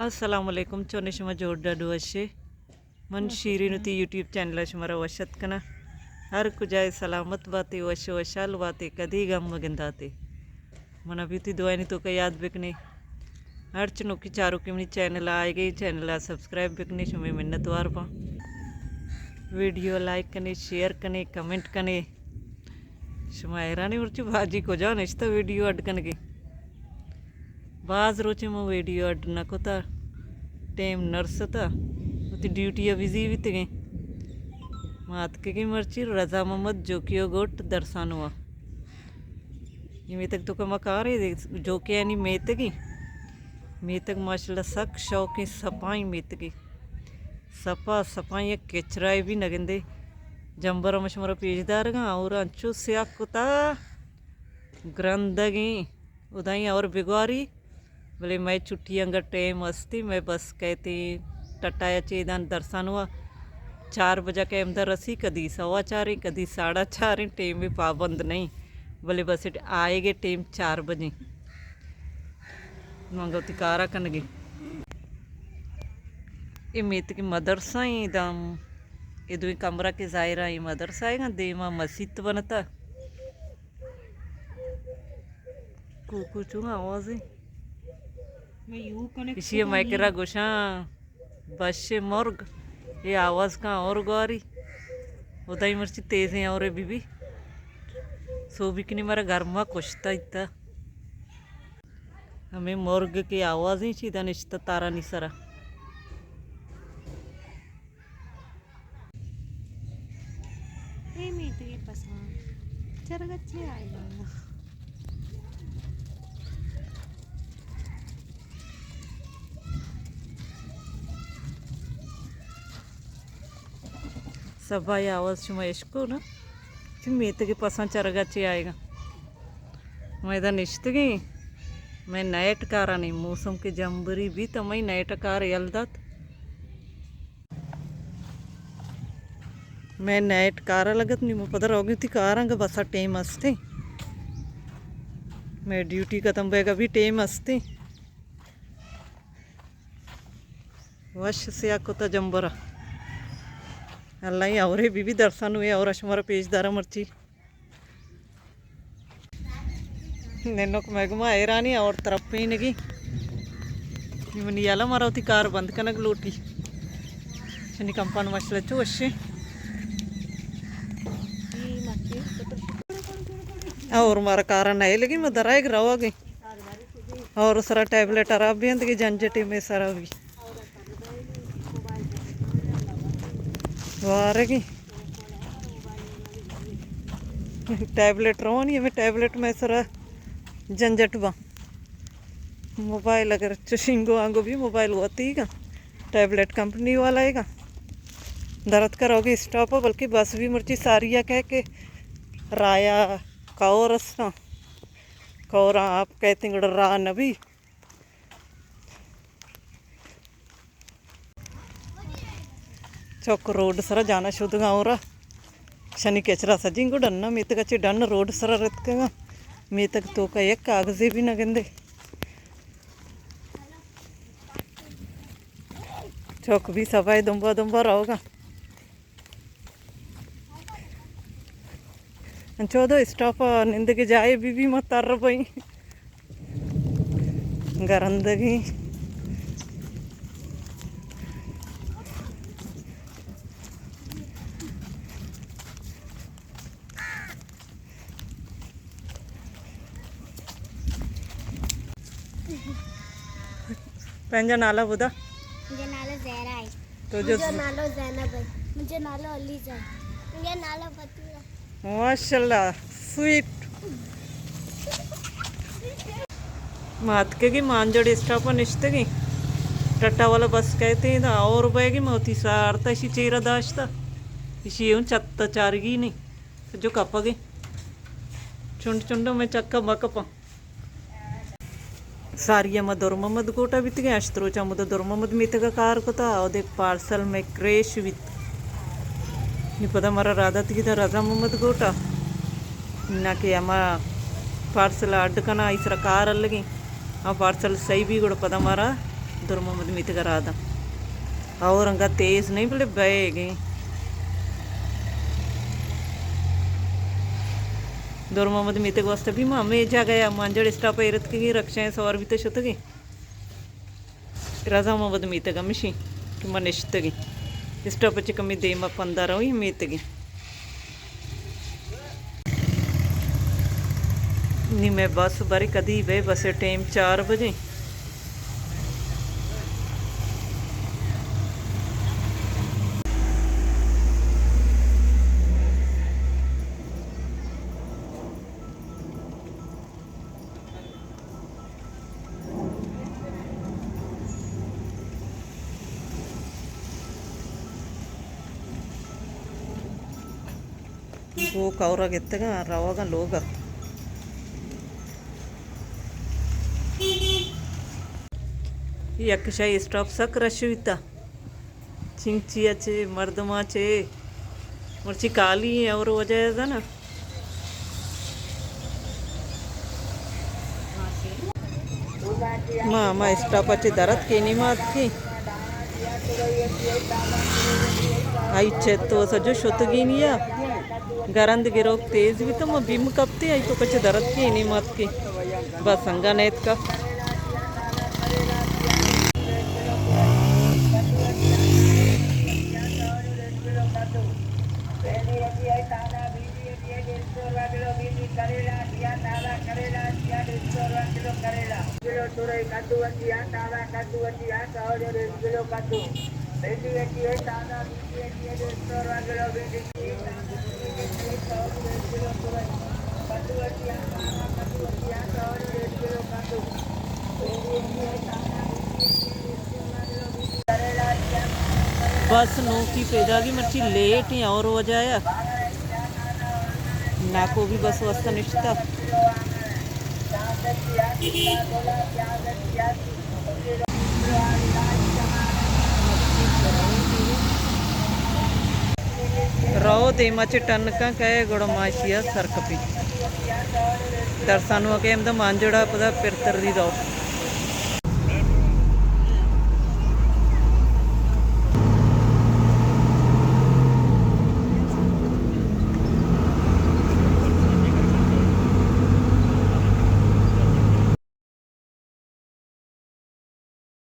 अस्सलाम वालेकुम चोनिशमा जोड़ा वशे मन शीरी ती यूट्यूब चैनल मरा वशत कना हर कुजाय सलामत बाते वश वशाल बाते कदी गम मगिंदाते मन अभी ती दुआनी तो का याद बिकने हर चुनों की चारों की मनी चैनल आए गई चैनल सब्सक्राइब बिकने शुमे मिन्नत वार पा वीडियो लाइक कने शेयर कने कमेंट कने शुमा हैरानी उर्ची भाजी को जाओ निश्ता वीडियो अडकन की बाज रोचे मो वीडियो अड नकोता टाइम नर्सता उती ड्यूटी बिजी भी गई मात के मर्ची रजा मोहम्मद जोकियो गोट दरसान हुआ ये मे तक तो कमा कार है जो के यानी मेतगी मेतक माशाल्लाह सक शौक सफाई मेतगी सफा सफाई केचराए भी नगंदे जंबर मशमरा पेजदार और अंचु स्याकुता ग्रंदगी उदाई और बिगवारी बोले मैं छुट्टी अंगर टाइम अस्ती मैं बस कहती टटाया चेदान दर्शन हुआ 4 बजे के अंदर रसी कदी 4:15 कदी 4:30 टाइम भी पाबंद नहीं बोले बस आएगे टाइम 4 बजे मंगवती कारा कन गई ये मेत की मदरसा ही दम ये दो कमरा के जायरा ये मदरसा है देमा मस्जिद बनता कुछ आवाज है इसी मैकरा गोशा बस मुर्ग ये आवाज़ का और गौरी उदाई मर्ची तेज है और बीबी सो भी कि नहीं मेरा घर में कुछ था इतना हमें मुर्ग की आवाज़ ही सीधा निश्चित तारा निसरा सब भाई आवाज़ शुमा इसको ना फिर मेत के पसंद चरगाचे आएगा मैं इधर निश्तगी मैं नए टकारा नहीं मौसम के जंबरी भी तो मैं नए टकार यलदत मैं नए टकारा लगत नहीं पता रहोगी थी कार बस टाइम हंसते मैं ड्यूटी खत्म होएगा भी टाइम हंसते वश से आको तो जंबरा अल्लाह और बीबी दर्शन हुए और अशमारा पेजदारा मर्ची नैनो को मैगमा हैरानी और तरफ ही नगी मनियाला मारा होती कार बंद कनक लोटी शनि कंपान मसला चो वशे और मारा कार नए लगी मैं दराएग रवा गई और सारा टैबलेट अराब भी अंदर झंझटी में सारा भी वारेगी टैबलेट रहो नहीं मैं टैबलेट में सारा झंझट बा मोबाइल अगर चशिंगो आंगो भी मोबाइल होती है टैबलेट कंपनी वाला है दर्द करोगे स्टॉप बल्कि बस भी मर्ची सारिया कह के राया कौ रस्ता कौरा आप कहते हैं रा नबी चौक रोड सरा जाना शुद्ध गाँव रा शनि केचरा सजिंगो डन्ना मी तक अच्छी डन रोड सरा रतकेगा मी तक तो का एक कागजे भी न गंदे चौक भी सफाई दुम्बा दुम्बा रहोगा 14 स्टॉप निंद के जाए भी मत तर पई गरंदगी पंहिंजो नाला ॿुधा। मुंहिंजो नालो ज़हरा आहे। तुंहिंजो मुंहिंजो नालो ज़ैनब आहे। मुंहिंजो नालो अलीज़ आहे। मुंहिंजो नालो बतूरा। माशाल्लाह स्वीट ಮಾತ್ಕೆಗೆ ಮಾಂಜೋಡಿ ಸ್ಟಾಪ್ ನಿಶ್ತಗಿ ಟಟ್ಟಾವಲ ಬಸ್ कहते और बैगी मोती सारता इसी चेहरा दाश्ता इसी यूं चत्ता चारगी नहीं जो कपगे चुंड चुंड में चक्का बकपा सारिया मदर मोहम्मद गोटा बीत गया अश्त्रो चमुद दर मोहम्मद मीत का कार को था और देख पार्सल में क्रेश वित नहीं पता हमारा राधा थी था राजा मोहम्मद गोटा ना कि हमारा पार्सल अड्ड का ना इस कार अलगी आ पार्सल सही भी गुड़ पता हमारा दर मोहम्मद मीत का राधा और अंगा तेज नहीं बोले बह गए दर मोहम्मद मीत के वास्ते भी मामे जा गया मांजड़ स्टाप इरत की रक्षा सवार भी तो शुत गई राजा मोहम्मद मीत का मिशी कि मैं निश्त गई स्टाप च कमी दे मैं पंदा रही मीत गई नहीं मैं बस बारे कदी बे बस टाइम 4 बजे वो कौरा ಗೆತ್ತಗ ರವಾಗ ಲೋಗ यक्षाई स्टॉप सक रश्विता चिंचियाचे मर्दमाचे मर्ची काली और वजह था ना मामा स्टॉपाचे दरद केनी मात की आई तो सजो शोतगीनिया गरंद गिरोक तेज भी तो मैं बिम कपते आई तो कच्चे दरद की नहीं मत की बस संगा नेत का बस नो की पैदा की मर्ची लेट ही और हो जाया ना को भी बस वस्ता निश्ता रो देमाचे टन का कहे गुड़माशिया सरकपी दर्शानु के मांजड़ा पदा पिरतर दी रो